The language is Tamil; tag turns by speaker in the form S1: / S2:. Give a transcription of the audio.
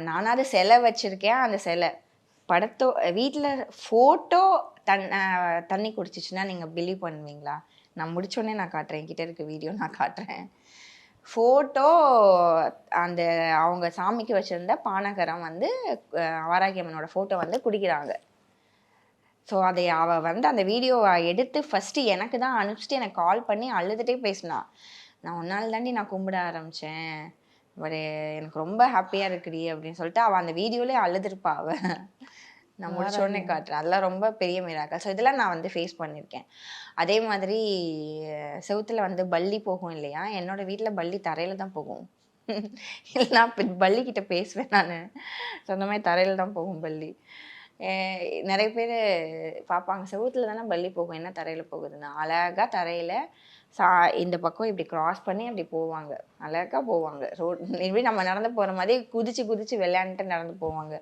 S1: நானாவது சிலை வச்சுருக்கேன். அந்த சிலை படத்தோ வீட்டில் ஃபோட்டோ தண்ணி குடிச்சிச்சுன்னா நீங்கள் பிலீவ் பண்ணுவீங்களா? நான் முடிச்சோடனே நான் காட்டுறேன். என்கிட்ட இருக்க வீடியோ நான் காட்டுறேன். ஃபோட்டோ அந்த அவங்க சாமிக்கு வச்சுருந்த பானகரம் வந்து வாராகி அம்மனோட ஃபோட்டோ வந்து குடிக்கிறாங்க. ஸோ அதை அவள் வந்து அந்த வீடியோவை எடுத்து ஃபஸ்ட்டு எனக்கு தான் அனுப்பிச்சிட்டு எனக்கு கால் பண்ணி அழுதுகிட்டே பேசினா. நான் ஒன்றால் தாண்டி நான் கும்பிட ஆரம்பித்தேன், ஒரு எனக்கு ரொம்ப ஹாப்பியாக இருக்குடி அப்படின்னு சொல்லிட்டு அவள் அந்த வீடியோலேயே அழுதுருப்பா. அவள் நான் முடிச்சோடனே காட்டுறேன். அதெல்லாம் ரொம்ப பெரிய மிராக்கல். ஸோ இதெல்லாம் நான் வந்து ஃபேஸ் பண்ணியிருக்கேன். அதே மாதிரி செவுத்துல வந்து பல்லி போகும் இல்லையா, என்னோட வீட்டில் பல்லி தரையில் தான் போகும். இல்லைனா பல்லிக்கிட்ட பேசுவேன் நான். ஸோ அந்த மாதிரி தரையில் தான் போகும் பல்லி. நிறைய பேர் பார்ப்பாங்க, செவுத்துல தானே பல்லி போகும், என்ன தரையில் போகுதுன்னு. அழகாக தரையில் இந்த பக்கம் இப்படி கிராஸ் பண்ணி அப்படி போவாங்க. அழகாக போவாங்க. ரோட் இப்படி நம்ம நடந்து போகிற மாதிரி குதிச்சு குதிச்சு விளையாண்டுட்டு நடந்து போவாங்க.